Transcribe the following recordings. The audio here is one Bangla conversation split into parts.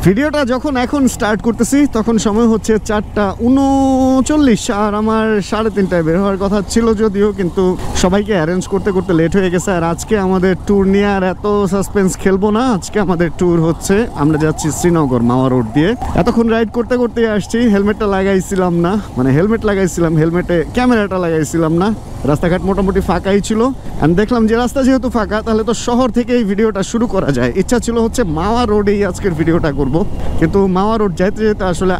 ভিডিওটা যখন এখন স্টার্ট করতেছি তখন সময় হচ্ছে 4:39 আর আমার 3:30টায় বের হওয়ার কথা ছিল যদিও, কিন্তু সবাইকে অ্যারেঞ্জ করতে করতে লেট হয়ে গেছে। আর আজকে আমাদের ট্যুর নিয়ে আর এত সাসপেন্স খেলবো না। আজকে আমাদের ট্যুর হচ্ছে, আমরা যাচ্ছি শ্রীনগর মাওয়া রোড দিয়ে। এতক্ষণ রাইড করতে করতে আসছি, হেলমেটটা লাগাইছিলাম না, মানে হেলমেট লাগাইছিলাম, হেলমেটে ক্যামেরাটা লাগাইছিলাম না। রাস্তাঘাট মোটামুটি ফাঁকাই ছিল। আমি দেখলাম যে রাস্তা যেহেতু ফাঁকা তাহলে তো শহর থেকে এই ভিডিওটা শুরু করা যায়। ইচ্ছা ছিল হচ্ছে মাওয়া রোডেই আজকের ভিডিওটা করব, কিন্তু মাওয়া রোড যেতে যেতে আসলে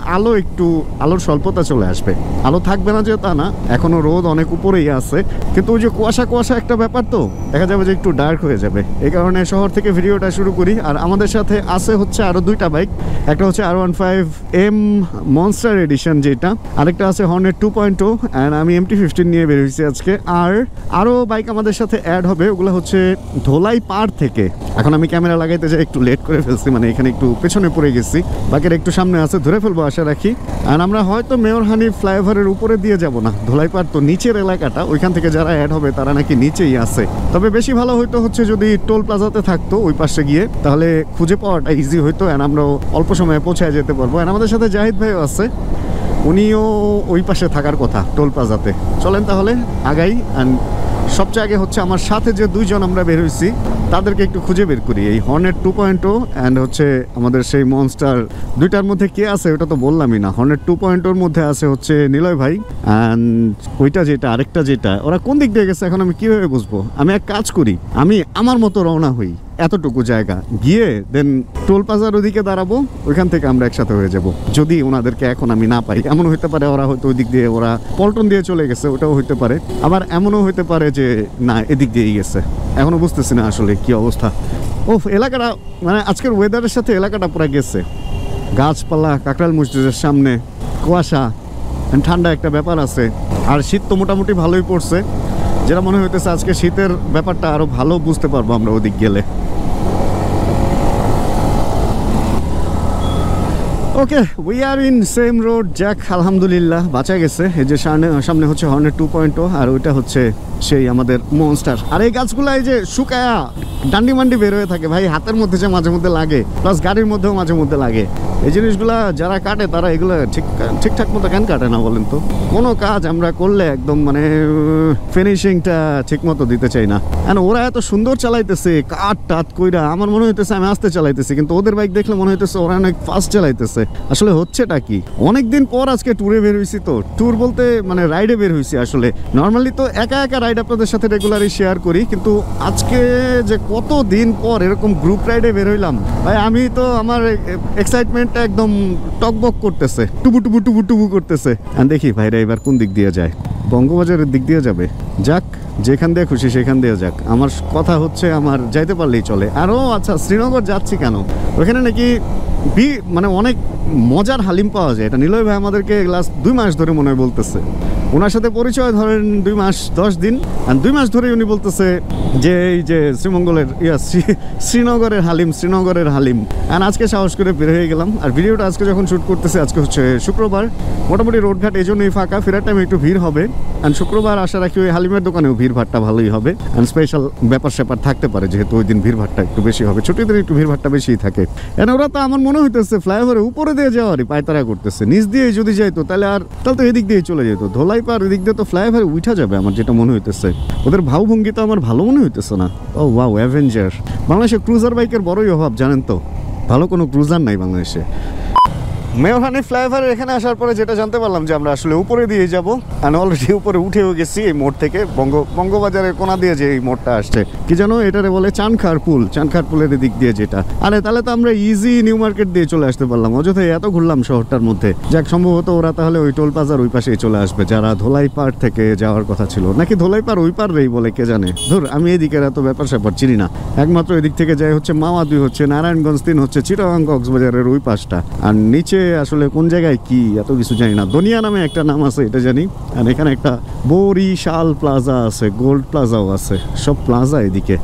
আলোর স্বল্পতা চলে আসবে। আলো থাকবে না যে তা না, এখনো রোদ অনেক উপরেই আছে, কিন্তু ওই যে কুয়াশা একটা ব্যাপার, তো দেখা যাবে যে একটু ডার্ক হয়ে যাবে। এই কারণে শহর থেকে ভিডিওটা শুরু করি। আর আমাদের সাথে আছে হচ্ছে আরো দুইটা বাইক, একটা হচ্ছে R15M মনস্টার এডিশন যেটা, আরেকটা আছে হর্নেট 2.0 অ্যান্ড আমি MT-15 নিয়ে বের হয়েছি আজকে। আর আরো বাইক আমাদের সাথে অ্যাড হবে, ওগুলো হচ্ছে ধোলাই পাড় থেকে। এখন আমি ক্যামেরা লাগাইতে যাই একটু লেট করে ফেলছি, মানে এখানে একটু পেছনে পড়ে গেছি, বাকির একটু সামনে আছে, ধরে ফেলবো আশা রাখি। আর আমরা হয়তো মেয়র হানিফ ফ্লাইওভারের উপরে দিয়ে যাব না, ধোলাই পাড় তো নিচের এলাকাটা, ওইখান থেকে যারা অ্যাড হবে তারা নাকি নিচেই আছে। তবে বেশি ভালো হইতো হচ্ছে যদি টোল প্লাজাতে থাকতো ওই পাশে গিয়ে, তাহলে খুঁজে পাওয়াটা ইজি হইতো অ্যান্ড আমরাও অল্প সময়ে পৌঁছায় যেতে পারবো। অ্যান্ড আমাদের সাথে জাহিদ ভাইও আছে, উনিও ওই পাশে থাকার কথা টোল প্লাজাতে। চলেন তাহলে আগাই। অ্যান্ড সবচেয়ে আগে হচ্ছে আমার সাথে যে দুইজন আমরা বের হয়েছি তাদেরকে একটু খুঁজে বের করি। এই হর্নেট 2.0 অ্যান্ড হচ্ছে আমাদের সেই মনস্টার, দুইটার মধ্যে কে আছে ওটা তো বললামই না। হর্নেট 2.0-র মধ্যে আছে হচ্ছে নিলয় ভাই, অ্যান্ড ওইটা যেটা আরেকটা যেটা, ওরা কোন দিক দিয়ে গেছে এখন আমি কীভাবে বুঝবো? আমি এক কাজ করি, আমি আমার মতো রওনা হই এতটুকু জায়গা গিয়ে, দেন টোল প্লাজার ওদিকে দাঁড়াবো, ওইখান থেকে আমরা একসাথে হয়ে যাব। যদি ওনাদেরকে এখন আমি না পাই, এমনও হইতে পারে ওরা হয়তো ওই দিক দিয়ে, ওরা পল্টন দিয়ে চলে গেছে, ওটাও হইতে পারে। আবার এমনও হইতে পারে যে না, এদিক দিয়েই গেছে, এখনো বুঝতেছি না আসলে কি অবস্থা। ও এলাকাটা, মানে আজকের ওয়েদারের সাথে এলাকাটা পুরো গেছে, গাছপালা, কাকরাইল মসজিদের সামনে কুয়াশা, ঠান্ডা একটা ব্যাপার আছে। আর শীত তো মোটামুটি ভালোই পড়ছে, যেটা মনে হইতেছে আজকে শীতের ব্যাপারটা আরো ভালো বুঝতে পারবো আমরা ওদিক গেলে। Okay, we are in same road. Jack আলহামদুলিল্লাহ বাঁচা গেছে। এই যে সামনে হচ্ছে হর্নেট 2.0 আর ওইটা হচ্ছে সেই আমাদের মনস্টার। আর এই গাছগুলো এই যে শুকায়া ডান্ডি মান্ডি বের হয়ে থাকে ভাই, হাতের মধ্যে যে মাঝে মধ্যে লাগে, প্লাস গাড়ির মধ্যেও মাঝে মধ্যে লাগে। এই জিনিসগুলা যারা কাটে তারা এগুলো ঠিকঠাক মতো কেন কাটে না বলেন তো? কোনো কাজ আমরা করলে একদম মানে ফিনিশিংটা ঠিক মতো দিতে চাই না। আর ওরা এত সুন্দর চালাইতেছে কাট টাট কইরা, আমার মনে হইতেছে আমি আস্তে চালাইতেছি, কিন্তু ওদের বাইক দেখলে মনে হইতেছে ওরা অনেক ফাস্ট চালাইতেছে। আসলে হচ্ছেটা কি, অনেকদিন পর আজকে ট্যুরে বের হয়েছি, তো ট্যুর বলতে মানে রাইডে বের হয়েছি। আসলে নর্মালি তো একা একা রাইড আপনাদের সাথে রেগুলারই শেয়ার করি, কিন্তু আজকে যে কতদিন পর এরকম গ্রুপ রাইডে বের হইলাম ভাই, আমি তো আমার এক্সাইটমেন্টটা একদম টকবক করতেছে, টুবু টুবু টুবু টুবু করতেছে। আর দেখি ভাইরা এবার কোন দিক দিয়ে যায়, বঙ্গবাজারের দিক দিয়ে যাবে, যাক যেখান দিয়ে খুশি সেখান দিয়ে যাক। আমার কথা হচ্ছে আমার যাইতে পারলেই চলে। আরও আচ্ছা, শ্রীনগর যাচ্ছি কেন? ওখানে নাকি মানে অনেক মজার হালিম পাওয়া যায়। এটা নিলয় ভাই আমাদেরকে লাস্ট 2 মাস ধরে মনে হয় বলতেছে। ওনার সাথে পরিচয় ধরেন 2 মাস 10 দিন, আর 2 মাস ধরে উনি বলতেছে যে এই যে শ্রীনগরের হালিম। আর আজকে সাহস করে বের হয়ে গেলাম। আর ভিডিওটা আজকে যখন শ্যুট করতেছে, আজকে হচ্ছে শুক্রবার, মোটামুটি রোডঘাট এই জন্যই ফাঁকা, ফেরার টাইমে একটু ভিড় হবে। আর শুক্রবার আশা রাখি ওই হালিমের দোকানেও ভিড় ভাড়টা ভালোই হবে। আর স্পেশাল ব্যাপার স্যাপার থাকতে পারে, যেহেতু ওই দিন ভিড় ভাড়টা একটু বেশি হবে, ছুটির দিন একটু ভিড় ভাড়টা বেশিই থাকে। এন ওরা তো আমার মনে হইতেছে ফ্লাইওভারের উপরে দিয়ে যাওয়ারই পায়তারা করতেছে। নিচ দিয়ে যদি যাইতো তাহলে তো এদিক দিয়ে চলে যেত, ধোলাই পাড় এদিক দিয়ে তো ফ্লাইওভারে উঠা যাবে, আমার যেটা মনে হইতেছে। ওদের ভাবভঙ্গি তো আমার ভালো মনে হইতেছে না। ও ওয়াও, অ্যাভেঞ্জার। বাংলাদেশে ক্রুজার বাইকের বড়ই অভাব জানেন তো, ভালো কোনো ক্রুজার নাই বাংলাদেশে। মেয়র হানিফ ফ্লাইওভারের এখানে আসার পরে যেটা জানতে পারলাম যে আমরা আসলে উপরে দিয়ে যাব। আমি অলরেডি উপরে উঠেও গেছি এই মোড় থেকে, বঙ্গবাজারের কোনা দিয়ে যে এই মোড়টা আসছে, কি জানো এটারে বলে চানখার পুলের দিক দিয়ে যেটা। আরে তাহলে তো আমরা ইজি নিউ মার্কেট দিয়ে চলে আসতে পারলাম, অযথাই এত ঘুরলাম শহরটার মধ্যে। যাক, সম্ভবত ওরা তাহলে ওই টোল প্লাজার ওই পাশেই চলে আসবে, যারা ধোলাই পাড় থেকে যাওয়ার কথা ছিল। নাকি ধোলাই পাড় ওই পাড়েই বলে, কে জানে। ধর, আমি এদিকের এত ব্যাপার স্যাপার চিনি না। একমাত্র এদিক থেকে যাই হচ্ছে মাওয়া 2, হচ্ছে নারায়ণগঞ্জ 3, হচ্ছে চিটাগাং কক্সবাজারের ওই পাশটা। আর নিচে আসলে কোন জায়গায় কি এত কিছু জানি না। দুনিয়া নামে একটা নাম আছে এটা জানি। আর এখানে একটা বরিশাল প্লাজা আছে, গোল্ড প্লাজাও আছে, সব প্লাজা এদিকে।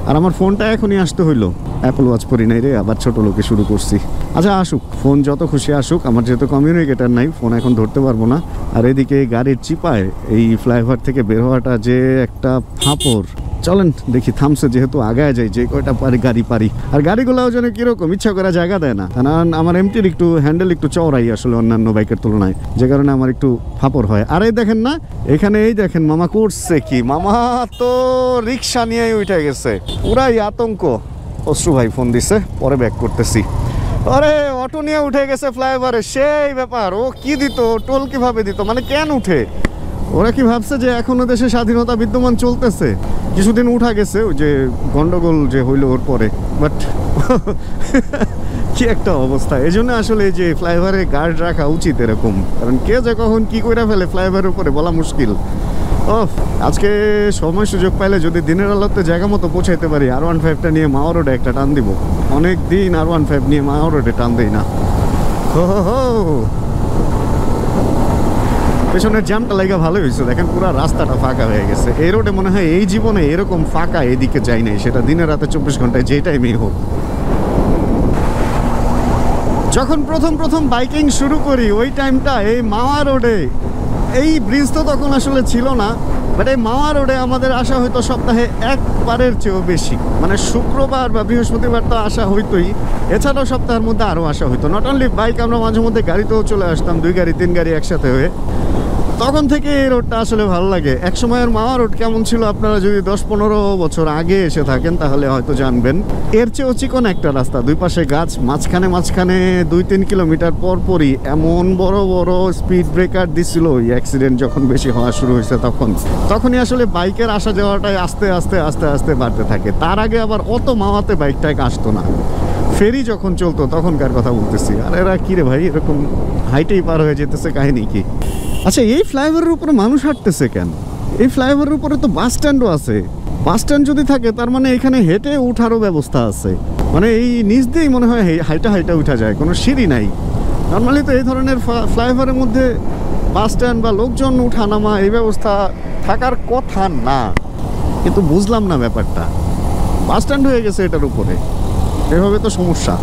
আর আমার ফোনটা এখনই আসতে হইলো, অ্যাপল ওয়াচ পরি নাই রে, আবার ছোট লোকে শুরু করছি। আচ্ছা আসুক, ফোন যত খুশি আসুক, আমার যেহেতু কমিউনিকেটার নাই, ফোন এখন ধরতে পারবো না। আর এদিকে গাড়ির চিপায় এই ফ্লাইওভার থেকে বের হওয়াটা যে একটা ফাঁপড়, চলেন দেখি থামছে, যেহেতু আগায় যাই, যে কয়টা পারি গাড়ি পারি। আর গাড়িগুলোও যেন কিরকম ইচ্ছা করে জায়গা দেয় না, কারণ আমার এমটির একটু হ্যান্ডেল একটু চওড়াই আসলে অন্যান্য বাইকের তুলনায়, যে কারণে আমার একটু ফাপড় হয়। আর এই দেখেন না, এখানে এই দেখেন মামা করছে কি, মামা তো রিক্সা নিয়ে উঠে গেছে, পুরাই আতঙ্ক। অশ্রু ভাই ফোন দিছে, পরে ব্যাক করতেছি। আরে অটো নিয়ে উঠে গেছে ফ্লাইওভারে, সেই ব্যাপার। ও কি দিত, টোল কিভাবে দিত, মানে কেন উঠে? ওরা কি ভাবছে যে এখনো দেশে স্বাধীনতা বিদ্যমান চলতেছে? কিছুদিন উঠা গেছে ওই যে গন্ডগোল যে হইলো ওর পরে, বাট কি একটা অবস্থা। এই জন্য আসলে যে ফ্লাইওভারে গার্ড রাখা উচিত এরকম, কারণ কে যে কখন কি করে ফেলে ফ্লাইওভারের উপরে বলা মুশকিল। আজকে সময় সুযোগ পাইলে যদি দিনের আলোতে জায়গা মতো পৌঁছাইতে পারি, R15টা নিয়ে মাওয়া রোডে একটা টান দিব। অনেক দিন R15 নিয়ে মাওয়া রোডে টান দেই না। পেছনের জ্যামটা লাগা ভালোই হয়েছে, দেখেন পুরো রাস্তাটা ফাঁকা হয়ে গেছে। এই রোডে মনে হয় এই জীবনে এরকম ফাঁকা এদিকে যাই নাই, সেটা দিনে রাতে 24 ঘন্টায় যে টাইমেই হোক। যখন প্রথম বাইকিং শুরু করি ওই টাইমটা এই মাওয়া রোডে, এই ব্রিজ তো তখন আসলে ছিল না, বাট এই মাওয়া রোডে আমাদের আসা হয়তো সপ্তাহে একবারের চেয়েও বেশি। মানে শুক্রবার বা বৃহস্পতিবার তো আসা হইতোই, এছাড়াও সপ্তাহের মধ্যে আরও আসা হইতো। নট অনলি বাইক, আমরা মাঝে মধ্যে গাড়িতেও চলে আসতাম, 2 গাড়ি 3 গাড়ি একসাথে হয়ে। তখন থেকে এই রোডটা আসলে ভালো লাগে। এক সময়ের মাওয়া রোড কেমন ছিল আপনারা যদি 10-15 বছর আগে এসে থাকেন তাহলে হয়তো জানবেন। এর চেয়েও চিকন একটা রাস্তা, দুই পাশে গাছ, মাঝখানে 2-3 কিলোমিটার পরই এমন বড় বড় স্পিড ব্রেকার দিছিল। ওই অ্যাক্সিডেন্ট যখন বেশি হওয়া শুরু হয়েছে তখনই আসলে বাইকের আসা যাওয়াটাই আস্তে আস্তে আস্তে আস্তে বাড়তে থাকে। তার আগে আবার অত মাওয়াতে বাইকটাই আসতো না, ফেরি যখন চলতো তখনকার কথা বলতেছি। আর এরা কিরে ভাই এরকম হাইটেই পার হয়ে যেতেছে, কাহিনী কি? আচ্ছা, এই ফ্লাইওভারের উপরে মানুষ হাঁটতেছে কেন? এই ফ্লাইওভারের উপরে তো বাস স্ট্যান্ডও আছে। বাস স্ট্যান্ড যদি থাকে তার মানে এখানে হেঁটে উঠারও ব্যবস্থা আছে। মানে এই নিচ দিয়েই মনে হয় হাইটা উঠা যায়, কোনো সিঁড়ি নাই। নর্মালি তো এই ধরনের ফ্লাইওভারের মধ্যে বাস স্ট্যান্ড বা লোকজন উঠা নামা এই ব্যবস্থা থাকার কথা না, কিন্তু বুঝলাম না ব্যাপারটা। বাস স্ট্যান্ড হয়ে গেছে এটার উপরে, এভাবে তো সমস্যা।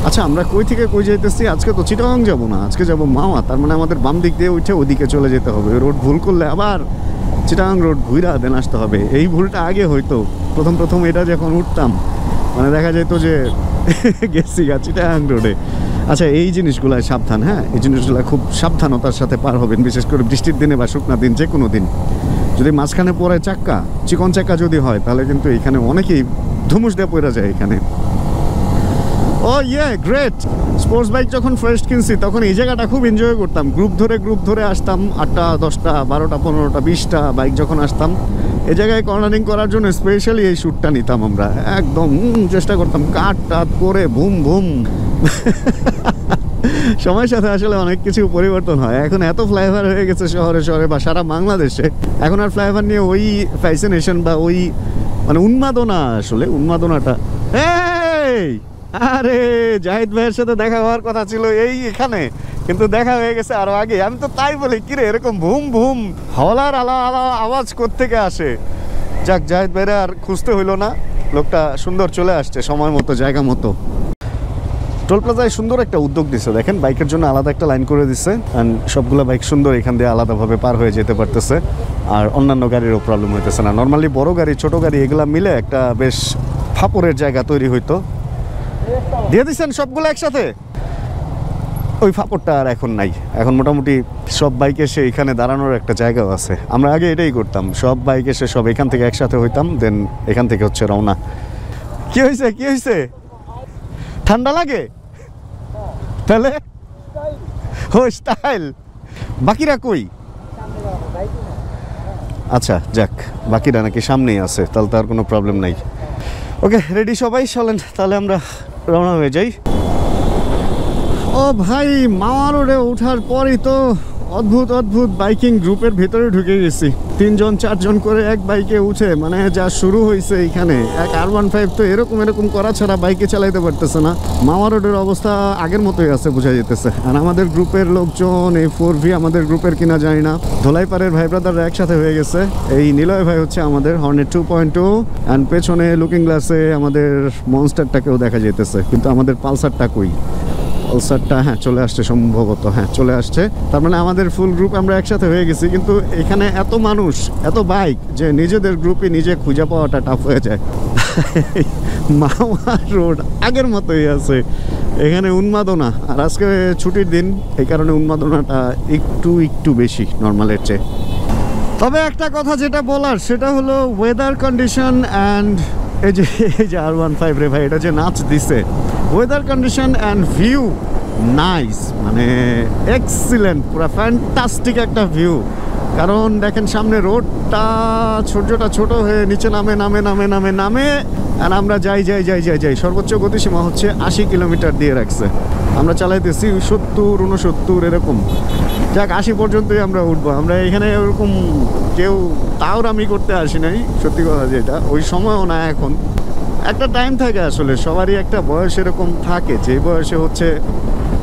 আচ্ছা, আমরা কই থেকে কই যাইতেছি? আজকে তো চিটাগাং যাবো না, আজকে যাবো মাওয়া। তার মানে আমাদের বাম দিক দিয়ে উঠে ওদিকে চলে যেতে হবে। রোড ভুল করলে আবার চিটাগাং রোড ঘুরা দেন আসতে হবে। এই ভুলটা আগে হয়তো প্রথম এটা যখন উঠতাম, মানে দেখা যেত যে গেছি চিটাগাং রোডে। আচ্ছা, এই জিনিসগুলো সাবধান, হ্যাঁ, এই জিনিসগুলো খুব সাবধানতার সাথে পার হবেন, বিশেষ করে বৃষ্টির দিনে বা শুকনা দিন, যে কোনো দিন। যদি মাঝখানে পড়ে চাক্কা, চিকন চাক্কা যদি হয়, তাহলে কিন্তু এখানে অনেকেই ধুমুস দিয়ে পড়ে যায় এখানে। ও ইয়ে, গ্রেট। স্পোর্টস বাইক যখন ফার্স্ট কিনছি তখন এই জায়গাটা খুব এনজয় করতাম। গ্রুপ ধরে আসতাম, 8টা 10টা 12টা 15টা 20টা বাইক যখন আসতাম, এই জায়গায় কর্নারিং করার জন্য স্পেশালি এই শ্যুটটা নিতাম আমরা। একদম চেষ্টা করতাম কাট করে বুম বুম। সময়ের সাথে আসলে অনেক কিছু পরিবর্তন হয়। এখন এত ফ্লাইওভার হয়ে গেছে শহরে বা সারা বাংলাদেশে, এখন আর ফ্লাইওভার নিয়ে ওই ফ্যাসিনেশন বা ওই মানে উন্মাদনাটা। আরে জাহিদ ভাইয়ের সাথে দেখা হওয়ার কথা ছিল এখানে, কিন্তু দেখা হয়ে গেছে আরো আগে। আমি তো তাই বলি, কিরে এরকম ভুম ভুম হলার আলা আওয়াজ কোত্থেকে আসে? যাক, জাহিদ ভাইরা আর খুঁজতে হইলো না, লোকটা সুন্দর চলে আসছে সময় মতো, জায়গা মতো। টোল প্লাজায় সুন্দর একটা উদ্যোগ দিচ্ছে, দেখেন, বাইকের জন্য আলাদা একটা লাইন করে দিচ্ছে। অ্যান্ড সবগুলো বাইক সুন্দর এখান দিয়ে আলাদাভাবে পার হয়ে যেতে পারতেছে, আর অন্যান্য গাড়িরও প্রবলেম হইতেছে না। নর্মালি বড় গাড়ি ছোট গাড়ি এগুলা মিলে একটা বেশ ফাপড়ের জায়গা তৈরি হইতো। দিয়ে দিচ্ছেন সবগুলো একসাথে, ওই ফাপড়টা আর এখন নাই। এখন মোটামুটি সব বাইক এসে এখানে দাঁড়ানোর একটা জায়গাও আছে। আমরা আগে এটাই করতাম, সব বাইক এসে সব এখান থেকে একসাথে হইতাম, দেন এখান থেকে হচ্ছে রওনা। কি হয়েছে? ঠান্ডা লাগে তাহলে? ও স্টাইল। বাকিরা কই? আচ্ছা যাক, বাকিরা নাকি সামনেই আছে, তাহলে তার কোনো প্রবলেম নাই। ওকে, রেডি সবাই? চলেন তাহলে আমরা রওনা হয়ে যাই। ও ভাই, মাওয়া রোডে ওঠার পরই তো অদ্ভুত বাইকিং গ্রুপের ভিতরে ঢুকে গেছি। 3জন 4জন করে এক বাইকে উঠে, মানে যা শুরু হয়েছে এখানে। এক R15 তো এরকম করা ছাড়া বাইকে চালাইতে পারতেছে না। মাওয়া রোডের অবস্থা আগের মতোই আছে, বোঝা যেতেছে। আর আমাদের গ্রুপের লোকজন, এই 4V আমাদের গ্রুপের কিনা জানি না, ধোলাইপাড়ের ভাই ব্রাদাররা একসাথে হয়ে গেছে। এই নিলয় ভাই হচ্ছে আমাদের হর্নেট 2.2, অ্যান্ড পেছনে লুকিং গ্লাসে আমাদের মনস্টারটাকেও দেখা যেতেছে, কিন্তু আমাদের পালসারটা কই? ও পালসারটা হ্যাঁ চলে আসছে সম্ভবত, হ্যাঁ চলে আসছে। তার মানে আমাদের ফুল গ্রুপ আমরা একসাথে হয়ে গেছি, কিন্তু এখানে এত মানুষ এত বাইক যে নিজেদের গ্রুপে নিজে খুঁজে পাওয়াটা টাফ হয়ে যায়। মাওয়া রোড আগের মতোই আছে, এখানে উন্মাদনা। আর আজকে ছুটির দিন, এই কারণে উন্মাদনাটা একটু বেশি নর্মালের চেয়ে। তবে একটা কথা যেটা বলার সেটা হলো ওয়েদার কন্ডিশন অ্যান্ড এই যে R15 রে ভাই, এটা যে নাচ দিছে, weather condition and view nice, মানে এক্সিলেন্ট, পুরো ফ্যান্টাস্টিক একটা ভিউ। কারণ দেখেন সামনে রোডটা সূর্যটা ছোট হয়ে নিচে নামে আর আমরা যাই সর্বোচ্চ গতিসীমা হচ্ছে 80 কিলোমিটার দিয়ে রাখছে, আমরা চালাইতেছি 70-69 এরকম। যাক 80 পর্যন্তই আমরা উঠবো। আমরা এখানে ওরকম কেউ তাওরামি করতে আসি নাই, সত্যি কথা যেটা, ওই সময়ও না। এখন একটা টাইম থাকে আসলে, সবারই একটা বয়স এরকম থাকে, যে বয়সে হচ্ছে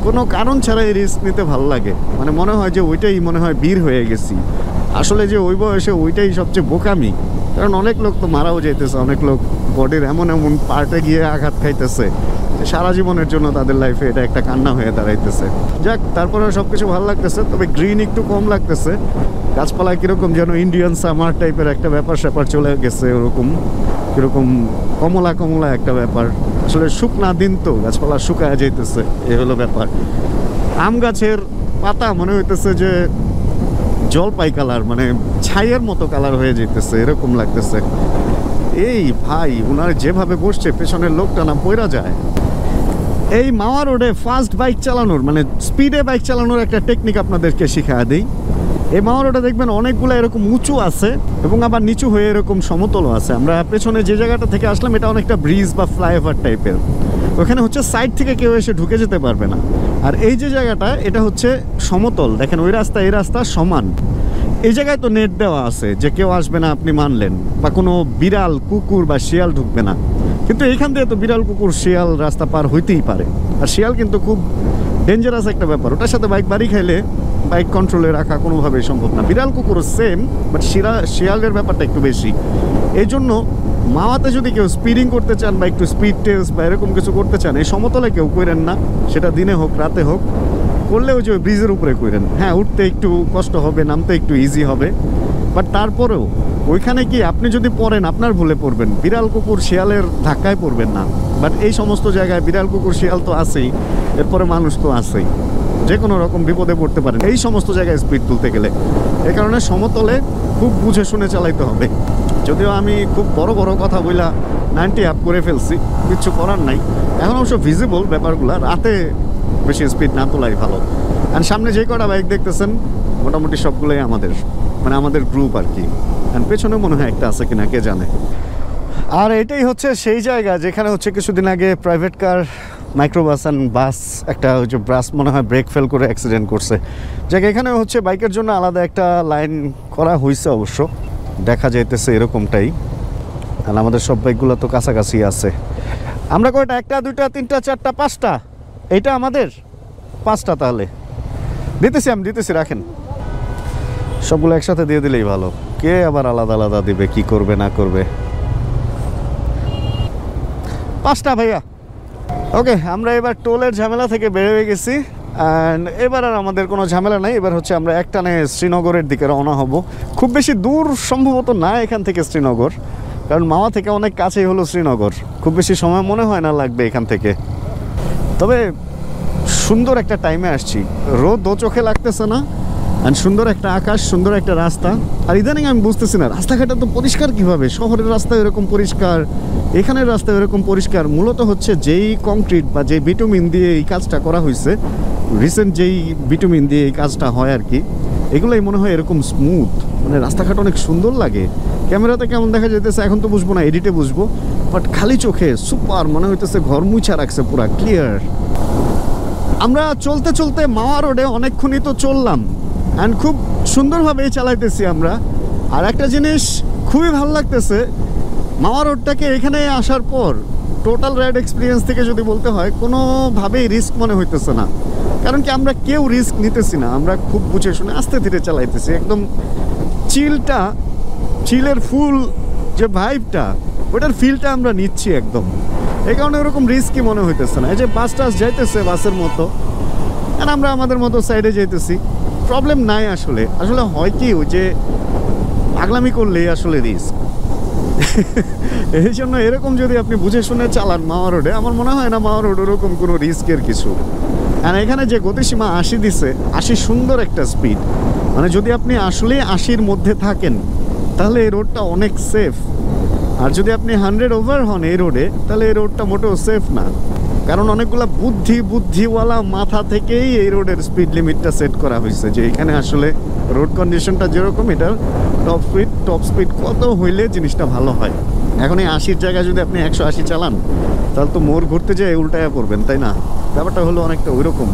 কোনো কারণ ছাড়াই রিস্ক নিতে ভালো লাগে, মানে মনে হয় যে ওইটাই মনে হয় বীর হয়ে গেছি। আসলে যে ওই বয়সে ওইটাই সবচেয়ে বোকামি, কারণ অনেক লোক তো মারাও যেতেছে, অনেক লোক বডির এমন পার্টে গিয়ে আঘাত খাইতেছে, সারা জীবনের জন্য তাদের লাইফে এটা একটা কান্না হয়ে দাঁড়াইতেছে। যাক, তারপরে সব কিছু ভালো লাগতেছে, তবে গ্রিন একটু কম লাগতেছে। গাছপালা কীরকম যেন ইন্ডিয়ান সামার টাইপের একটা ব্যাপার স্যাপার চলে গেছে, ওরকম কীরকম কমলা একটা ব্যাপার। আসলে শুকনা দিন তো, গাছপালা শুকায় যাইতেছে, এ হলো ব্যাপার। আম গাছের পাতা মনে হইতেছে যে জলপাই কালার, মানে ছাইয়ের মতো কালার হয়ে যেতেছে, এরকম লাগতেছে। এই ভাই, ওনার যেভাবে বসছে পেছনের লোকটা না পয়রা যায়। এই মাওয়া রোডে ফাস্ট বাইক চালানোর, মানে স্পিডে বাইক চালানোর একটা টেকনিক আপনাদেরকে শিখিয়ে দিই। এই মাওয়া রোডে দেখবেন অনেকগুলো এরকম উঁচু আছে এবং আবার নিচু হয়ে এরকম সমতলও আছে। আমরা পেছনে যে জায়গাটা থেকে আসলাম এটা অনেকটা ব্রিজ বা ফ্লাইওভার টাইপের, ওখানে হচ্ছে সাইড থেকে কেউ এসে ঢুকে যেতে পারবে না। আর এই যে জায়গাটা, এটা হচ্ছে সমতল, দেখেন ওই রাস্তা এই রাস্তা সমান। এই জায়গায় তো নেট দেওয়া আছে যে কেউ আসবে না, আপনি মানলেন, বা কোনো বিড়াল কুকুর বা শিয়াল ঢুকবে না। কিন্তু এইখান থেকে তো বিড়াল কুকুর শিয়াল রাস্তা পার হইতেই পারে, আর শিয়াল কিন্তু খুব ডেঞ্জারাস একটা ব্যাপার, ওটার সাথে বাইক বাড়ি খাইলে বাইক কন্ট্রোলে রাখা কোনোভাবেই সম্ভব না। বিড়াল কুকুরও সেম, বাট শিয়ালের ব্যাপারটা একটু বেশি। এই জন্য মাওয়াতে যদি কেউ স্পিডিং করতে চান বা একটু স্পিড টেস্ট বা এরকম কিছু করতে চান, এই সমতলে কেউ করেন না, সেটা দিনে হোক রাতে হোক। করলে ওই যে ব্রিজের উপরে করেন, হ্যাঁ উঠতে একটু কষ্ট হবে, নামতে একটু ইজি হবে, বাট তারপরেও ওইখানে কি আপনি যদি পড়েন আপনার ভুলে পড়বেন, বিড়াল কুকুর শিয়ালের ধাক্কায় পড়বেন না। বাট এই সমস্ত জায়গায় বিড়াল কুকুর শিয়াল তো আছেই, এরপরে মানুষ তো আছেই, যে কোনো রকম বিপদে পড়তে পারেন এই সমস্ত জায়গায় স্পিড তুলতে গেলে। এই কারণে সমতলে খুব বুঝে শুনে চালাইতে হবে। যদিও আমি খুব বড় কথা বইলা 90 আপ করে ফেলছি, কিচ্ছু করার নাই। এখন অবশ্য ভিজিবল ব্যাপারগুলো, রাতে বেশি স্পিড না তোলাই ভালো। আর সামনে যে কটা বাইক দেখতেছেন মোটামুটি সবগুলোই আমাদের, মানে আমাদের গ্রুপ আর কি। আর পেছনে মনে হয় একটা আছে কিনা কে জানে। আর এটাই হচ্ছে সেই জায়গা যেখানে হচ্ছে কিছুদিন আগে প্রাইভেট কার, মাইক্রোবাস অ্যান্ড বাস, একটা হচ্ছে বাস মনে হয় ব্রেক ফেল করে অ্যাক্সিডেন্ট করছে। জায়গা এখানে হচ্ছে বাইকের জন্য আলাদা একটা লাইন করা হয়েছে, অবশ্য দেখা যাইতেছে এরকমটাই। আর আমাদের সব বাইকগুলো তো কাছাকাছি আছে। আমরা কয়টা, 1টা 2টা 3টা 4টা 5টা, এইটা আমাদের 5টা, তাহলে আমি দিতেছি, রাখেন। সবগুলো একসাথে দিয়ে দিলেই ভালো, কে আবার আলাদা আলাদা দিবে, কি করবে না করবে। 5টা ভাইয়া। ওকে, আমরা এবার টোলের ঝামেলা থেকে বের হয়ে গেছি। অ্যান্ড এবার আর আমাদের কোনো ঝামেলা নাই, এবার হচ্ছে আমরা একটানে শ্রীনগরের দিকে রওনা হব। খুব বেশি দূর সম্ভবত না এখান থেকে শ্রীনগর, কারণ মাওয়া থেকে অনেক কাছেই হলো শ্রীনগর, খুব বেশি সময় মনে হয় না লাগবে এখান থেকে। তবে সুন্দর একটা টাইমে আসছি, রোদ দো চোখে লাগতেছে না, আর সুন্দর একটা আকাশ, সুন্দর একটা রাস্তা। আর ইদানিং আমি বুঝতেছি না রাস্তাঘাট তো পরিষ্কার কীভাবে, শহরের রাস্তা এরকম পরিষ্কার, এখানের রাস্তা এরকম পরিষ্কার। মূলত হচ্ছে যেই কংক্রিট বা যেই বিটুমিন দিয়ে এই কাজটা করা হয়েছে, রিসেন্ট যেই বিটুমিন দিয়ে এই কাজটা হয় আর কি, এগুলোই মনে হয় এরকম স্মুথ, মানে রাস্তাঘাট অনেক সুন্দর লাগে। ক্যামেরাতে কেমন দেখা যেতেছে এখন তো বুঝবো না, এডিটে বুঝবো, বাট খালি চোখে সুপার মনে হইতেছে, ঘর মুছা রাখছে পুরা ক্লিয়ার। আমরা চলতে চলতে মাওয়া রোডে অনেকক্ষণই তো চললাম, অ্যান্ড খুব সুন্দরভাবেই চালাইতেছি আমরা। আর একটা জিনিস খুবই ভালো লাগতেছে, মাওয়া রোডটাকে এখানে আসার পর টোটাল রাইড এক্সপিরিয়েন্স থেকে যদি বলতে হয়, কোনোভাবেই রিস্ক মনে হইতেছে না। কারণ কি, আমরা কেউ রিস্ক নিতেছি না, আমরা খুব বুঝে শুনে আস্তে ধীরে চালাইতেছি। একদম চিলের ফুল যে ভাইবটা, ওটার ফিলটা আমরা নিচ্ছি একদম। এই কারণে ওরকম রিস্কি মনে হইতেছে না। এই যে বাস টাস যাইতেছে বাসের মতো, আর আমরা আমাদের মতো সাইডে যাইতেছি, প্রবলেম নাই। আসলে আসলে হয় কি, ওই যে পাগলামি করলেই আসলে রিস্ক। এই জন্য এরকম যদি আপনি বুঝে শুনে চালান মাওয়া রোডে, আমার মনে হয় না মাওয়া রোড ওরকম কোনো রিস্কের কিছু। আর এখানে যে গতিসীমা 80 দিছে, 80 সুন্দর একটা স্পিড। মানে যদি আপনি আসলে 80-র মধ্যে থাকেন তাহলে এই রোডটা অনেক সেফ। আর যদি আপনি 100 ওভার হন এই রোডে, তাহলে এই রোডটা মোটেও সেফ না। কারণ অনেকগুলা বুদ্ধিওয়ালা মাথা থেকেই এই রোডের স্পিড লিমিটটা সেট করা হয়েছে, যে এখানে আসলে রোড কন্ডিশনটা যেরকম, এটার টপ স্পিড কত হইলে জিনিসটা ভালো হয়। এখন এই 80-র জায়গায় যদি আপনি 180 চালান, তাহলে তো মোড় ঘুরতে যেয়ে উল্টায়া পড়বেন, তাই না? ব্যাপারটা হলো অনেকটা ওই রকম।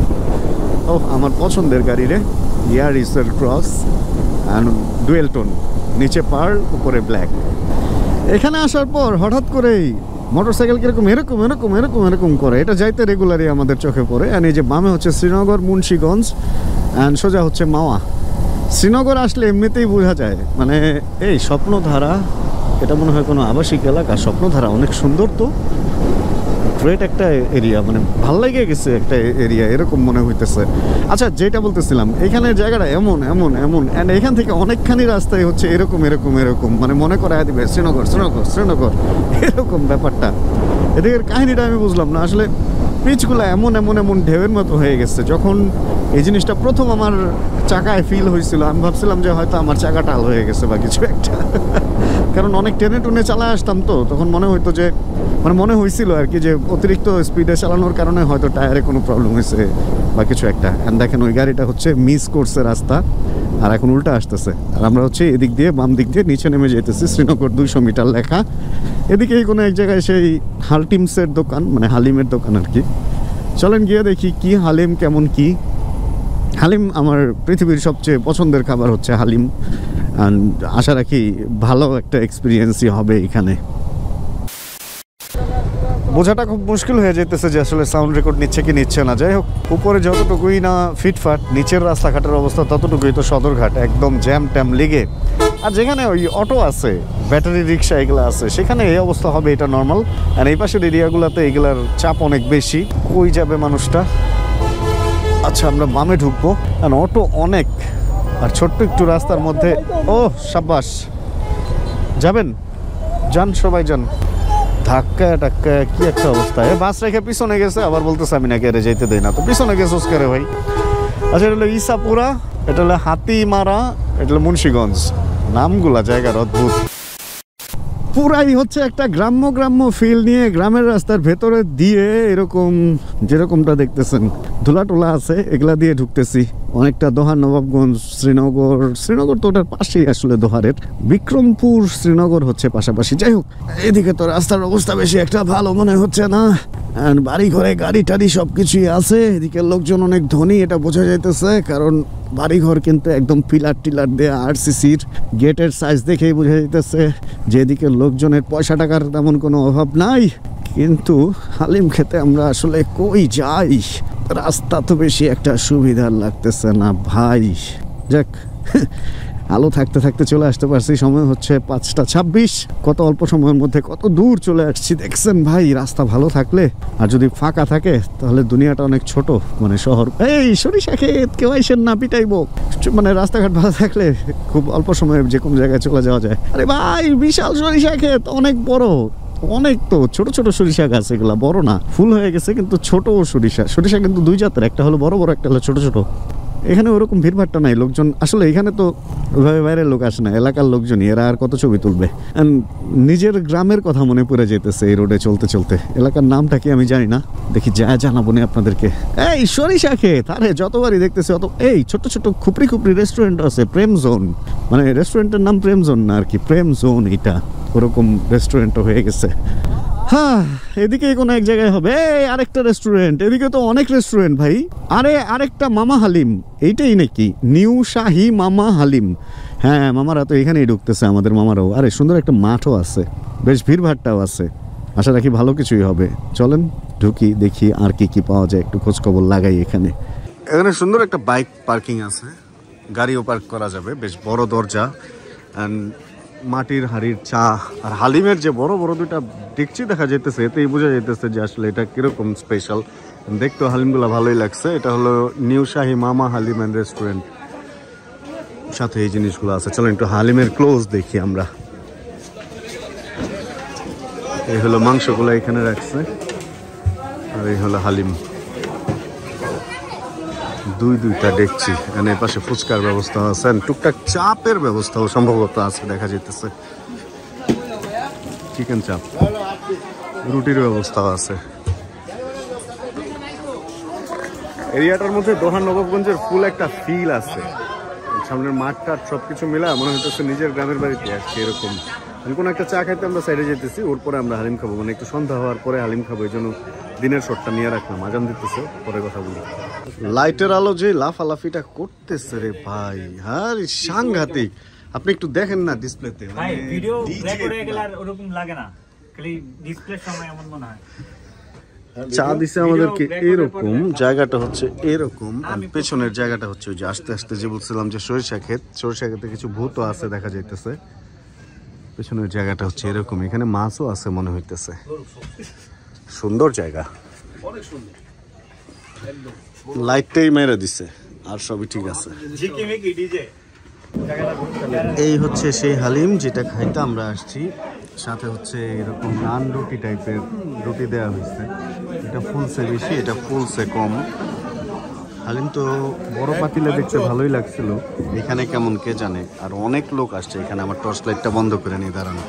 ও আমার পছন্দের গাড়ি রে, ইয়ারিসের ক্রস অ্যান্ড ডুয়েল টোন, নিচে পার্ল উপরে ব্ল্যাক। এখানে আসার পর হঠাৎ করেই মোটরসাইকেল কিরকম এরকম করে, এটা যাইতে রেগুলারই আমাদের চোখে পড়ে। অ্যান্ড এই যে বামে হচ্ছে শ্রীনগর, মুন্সিগঞ্জ, অ্যান্ড সোজা হচ্ছে মাওয়া। শ্রীনগর আসলে এমনিতেই বোঝা যায়, মানে এই স্বপ্নধারা, এটা মনে হয় কোনো আবাসিক এলাকা। স্বপ্নধারা অনেক সুন্দর, তো গ্রেট একটা এরিয়া, মানে ভাল লেগে গেছে একটা এরিয়া, এরকম মনে হইতেছে। আচ্ছা, যেটা বলতেছিলাম, এখানে জায়গাটা এমন অ্যান্ড এখান থেকে অনেকখানি রাস্তায় হচ্ছে এরকম, মানে মনে করায় দিবে শ্রীনগর এরকম ব্যাপারটা। এদিকের কাহিনীটা আমি বুঝলাম না আসলে। পিচগুলো এমন ঢেউয়ের মতো হয়ে গেছে। যখন এই জিনিসটা প্রথম আমার চাকায় ফিল হয়েছিল, আমি ভাবছিলাম যে হয়তো আমার চাকা টাল হয়ে গেছে বা কিছু একটা। কারণ অনেক টেনে চালায় আসতাম, তো তখন মনে হইতো যে, মানে মনে হয়েছিল আর কি, যে অতিরিক্ত স্পিডে চালানোর কারণে হয়তো টায়ারে কোনো প্রবলেম হয়েছে বা কিছু একটা। অ্যান্ড দেখেন ওই গাড়িটা হচ্ছে মিস করছে রাস্তা, আর এখন উল্টা আসতেছে। আর আমরা হচ্ছে এদিক দিয়ে বাম দিক দিয়ে নিচে নেমে যেতেছি। শ্রীনগর 200 মিটার লেখা। এদিকেই কোনো এক জায়গায় সেই হালটিমসের দোকান, মানে হালিমের দোকান আর কি। চলেন গিয়ে দেখি কি হালিম, কেমন কি হালিম। আমার পৃথিবীর সবচেয়ে পছন্দের খাবার হচ্ছে হালিম, অ্যান্ড আশা রাখি ভালো একটা এক্সপিরিয়েন্সই হবে এখানে। বোঝাটা খুব মুশকিল হয়ে যেতেছে যে আসলে সাউন্ড রেকর্ড নিচ্ছে কি নিচ্ছে না। যাই হোক, উপরে যতটুকুই না ফিটফাট, নিচের রাস্তাঘাটের অবস্থা ততটুকুই তো সদরঘাট, একদম জ্যাম ট্যাম লেগে। আর যেখানে ওই অটো আছে, ব্যাটারি রিক্সা এগুলো আছে, সেখানে এই অবস্থা হবে, এটা নর্মাল। আর এই পাশের এরিয়াগুলোতে এগুলার চাপ অনেক বেশি। কই যাবে মানুষটা? আচ্ছা, আমরা বামে ঢুকবো। আর অটো অনেক, আর ছোট্ট একটু রাস্তার মধ্যে। ও সাব্বাস, যাবেন? যান, সবাই যান। ধাক্কা কি একটা অবস্থা। বাস রেখে পিছনে গেছে, আবার বলতেছে আমি নাকি আরে যেতে দেয় না। তো পিছনে গেছে করে ভাই। আচ্ছা, এটা হলো ইসাপুরা, এটা হলো হাতিমারা, এটা হলো মুন্সিগঞ্জ। নামগুলা জায়গার অদ্ভুত। পুরাই হচ্ছে একটা গ্রাম্য ফিল নিয়ে গ্রামের রাস্তার ভেতরে দিয়ে এরকম যেরকমটা দেখতেছেন ধুলা টোলা আছে, এগুলা দিয়ে ঢুকতেছি। অনেকটা দোহার, নবাবগঞ্জ, শ্রীনগর তো ওটার পাশেই আসলে দোহারের। বিক্রমপুর, শ্রীনগর হচ্ছে পাশাপাশি। যাই হোক, এদিকে তো রাস্তার অবস্থা বেশি একটা ভালো মনে হচ্ছে না। বাড়ি ঘরে গাড়ি টাড়ি সবকিছুই আছে। এদিকে লোকজন অনেক ধনী, এটা বোঝা যাইতেছে, কারণ বাড়িঘর কিন্তু একদম পিলার টিলার দেয়া। RCCর গেটের সাইজ দেখেই বোঝা যাইতেছে যে এদিকে লোকজনের পয়সা টাকার তেমন কোনো অভাব নাই। কিন্তু হালিম খেতে আমরা আসলে কই যাই? রাস্তা তো বেশি একটা সুবিধার লাগতেছে না ভাই। যাক, আলো থাকতে থাকতে চলে আসতে পারছি। সময় হচ্ছে 5:26। কত অল্প সময়ের মধ্যে কত দূর চলে আসছি দেখছেন ভাই। রাস্তা ভালো থাকলে আর যদি ফাঁকা থাকে তাহলে দুনিয়াটা অনেক ছোট, মানে শহর। এই সরিষা ক্ষেত, কেউ আইসেন না, পিটাইবো। মানে রাস্তাঘাট ভালো থাকলে খুব অল্প সময়ে যে কোনো জায়গায় চলে যাওয়া যায়। আরে ভাই, বিশাল সরিষা ক্ষেত, অনেক বড়, অনেক। তো ছোট সরিষা গাছ, এগুলা বড় না, ফুল হয়ে গেছে, কিন্তু ছোট সরিষা কিন্তু দুই জাতের, একটা হলো বড়, একটা হলো ছোট। এখানে ওরকম ভিড়ভাট্টা নাই। লোকজন আসলে এখানে তো ওইভাবে বাইরের লোক আসে না, এলাকার লোকজনই। এরা আর কত ছবি তুলবে। নিজের গ্রামের কথা মনে পড়ে যেতেছে এই রোডে চলতে চলতে। এলাকার নামটা কি আমি জানি না, দেখি যা জানাবো না আপনাদেরকে। এই সরিষা ক্ষেত, আরে যতবারই দেখতেছি অত। এই ছোট খুপড়ি রেস্টুরেন্ট আছে, প্রেম জোন, মানে রেস্টুরেন্টের নাম প্রেম জোন না আর কি, প্রেম জোন। এটা ওরকম রেস্টুরেন্টও হয়ে গেছে। হ্যাঁ, এদিকে কোনো এক জায়গায় হবে। আরেকটা রেস্টুরেন্ট, এদিকে তো অনেক রেস্টুরেন্ট ভাই। আরেকটা মামা হালিম, এইটাই নাকি নিউ শাহি মামা হালিম? হ্যাঁ, মামারা তো এখানেই ঢুকতেছে, আমাদের মামারাও। আরে সুন্দর একটা মাঠও আছে, বেশ ভিড়ভাট্টাও আছে। আশা রাখি ভালো কিছুই হবে। চলেন ঢুকি, দেখি আর কি পাওয়া যায়, একটু খোঁজখবর লাগাই। এখানে সুন্দর একটা বাইক পার্কিং আছে, গাড়িও পার্ক করা যাবে, বেশ বড় দরজা। মাটির হাড়ির চা আর হালিমের যে বড় বড় দুইটা ডেকচি দেখা যাইতেছে, এতেই বোঝা যাইতেছে যে আসলে এটা কিরকম স্পেশাল। দেখতে হালিমগুলো ভালোই লাগছে। এটা হলো নিউ শাহি মামা হালিম অ্যান্ড রেস্টুরেন্ট, সাথে এই জিনিসগুলো আছে। চলো একটু হালিমের ক্লোজ দেখি আমরা। এই হলো মাংসগুলো এখানে রাখছে, আর এই হলো হালিম। দুইটা দেখছি, এখানে পাশে ফুচকার ব্যবস্থা আছে, টুকটাক চাপের ব্যবস্থাও সম্ভবত আছে দেখা যেতেছে। চিকেন চাপ, রুটির ব্যবস্থাও আছে। এরিয়াটার মধ্যে দোহান নবাবগঞ্জের ফুল একটা ফিল আছে। সামনের মাঠটা সবকিছু মিলা মনে হইতেছে নিজের গ্রামের বাড়িতে আসছে এরকম। কোনো একটা চা খাইতে আমরা সাইডে যেতেছি, ওর পরে আমরা হালিম খাবো, মানে একটু সন্ধ্যা হওয়ার পরে হালিম খাবো। এই জন্য দিনের শটটা নিয়ে রাখলাম। আজান দিতেছে, পরে কথা বলি। লাইটের আলো যে লাফালাফিটা করতেছে রে ভাই, আর সাংঘাতিক। আপনি একটু দেখেন না ডিসপ্লেতে, ভিডিও রেকর্ড হয়ে গেলে আর ওরকম লাগে না, খালি ডিসপ্লে সময় এমন মনে হয়। চা দিছে আমাদেরকে এরকম, জায়গাটা হচ্ছে এরকম, আর পেছনের জায়গাটা হচ্ছে ওই যে আস্তে আস্তে যে বলছিলাম যে সরিষা ক্ষেত, সরিষা ক্ষেতে কিছু ভূত আছে দেখা যাইতেছে। পেছনের জায়গাটা হচ্ছে এরকম, এখানে মাছও আছে মনে হইতেছে। সুন্দর জায়গা, লাইটটাই মেরে দিছে, আর সবই ঠিক আছে। এই হচ্ছে সেই হালিম যেটা খাইতে আমরা আসছি। সাথে হচ্ছে এরকম নান রুটি টাইপের রুটি দেওয়া হয়েছে। এটা ফুলসে বেশি, এটা ফুলসে কম। হালিম তো বড় পাতিলে দেখতে ভালোই লাগছিল, এখানে কেমন কে জানে। আর অনেক লোক আসছে এখানে। আমার টর্চ লাইটটা বন্ধ করে নিয়ে দাঁড়ানো।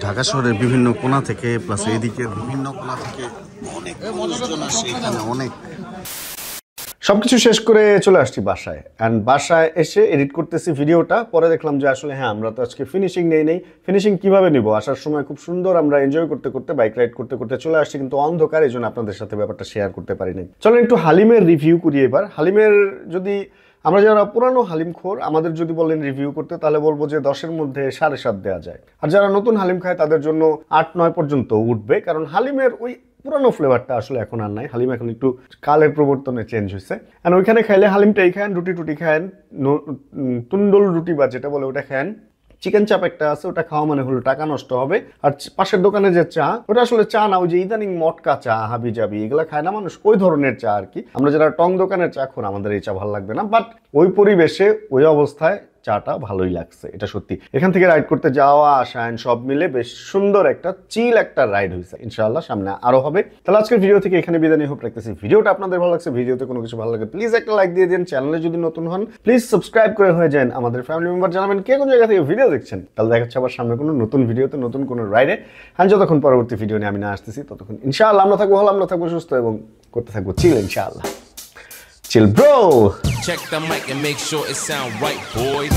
ঢাকা শহরের বিভিন্ন কোণা থেকে, প্লাস এইদিকের বিভিন্ন কোণা থেকে অনেক মানুষজন আসে এখানে, অনেক। সবকিছু শেষ করে চলে আসছি বাসায়, অ্যান্ড বাসায় এসে এডিট করতেছি ভিডিওটা। পরে দেখলাম যে আসলে হ্যাঁ, আমরা তো আজকে ফিনিশিং নেই। ফিনিশিং কিভাবে নিব? আসার সময় খুব সুন্দর আমরা এনজয় করতে করতে, বাইক রাইড করতে করতে চলে আসছি, কিন্তু অন্ধকার, এই জন্য আপনাদের সাথে ব্যাপারটা শেয়ার করতে পারিনি। চলো একটু হালিমের রিভিউ করি এবার। হালিমের যদি আমরা যারা পুরানো হালিম খোর, আমাদের যদি বলেন রিভিউ করতে, তাহলে বলবো যে 10-এর মধ্যে 7.5 দেওয়া যায়। আর যারা নতুন হালিম খায় তাদের জন্য 8-9 পর্যন্ত উঠবে, কারণ হালিমের ওই পুরানো ফ্লেভারটা আসলে এখন আর নাই। হালিম এখন একটু কালের প্রবর্তনে চেঞ্জ হয়েছে। আর ওইখানে খাইলে হালিমটাই খান, রুটি টুটি খান, তুন্ডল রুটি বা যেটা বলে ওটা খান। চিকেন চাপ একটা আছে, ওটা খাওয়া মানে হলো টাকা নষ্ট হবে। আর পাশের দোকানে যে চা, ওটা আসলে চা না, ওই যে ইদানিং মটকা চা, হাবি জাবি, এগুলা খায় না মানুষ, ওই ধরনের চা আর কি। আমরা যারা টং দোকানের চা খোর, আমাদের এই চা ভালো লাগবে না। বাট ওই পরিবেশে, ওই অবস্থায় চাটা ভালোই লাগছে, এটা সত্যি। এখান থেকে রাইড করতে যাওয়া আসা সব মিলে বেশ সুন্দর একটা চিল একটা রাইড হয়েছে। ইনশাআল্লাহ সামনে আরো হবে। তাহলে আজকের ভিডিও থেকে এখানে বিদায় নিয়ে হোপ রাখতেছি। ভিডিওটা আপনাদের ভালো লাগছে, ভিডিওতে কোনো কিছু ভালো লাগে প্লিজ একটা লাইক দিয়ে দিন। চ্যানেলে যদি নতুন হন প্লিজ সাবস্ক্রাইব করে হয়ে যান। আমাদের ফ্যামিলি মেম্বার জানাবেন কে কোন জায়গা থেকে ভিডিও দেখছেন। তাহলে দেখা হচ্ছে আবার সামনে কোনো নতুন ভিডিওতে, নতুন কোনো রাইডে। হ্যাঁ, যতক্ষণ পরবর্তী ভিডিও নিয়ে আমি না আসতেছি, ততক্ষণ ইনশাআল্লাহ আমরা থাকবো ভালো, আমরা থাকবো সুস্থ, এবং করতে থাকবো চিল ইনশাআল্লাহ। Chill bro. Check the mic and make sure it sound right, boys.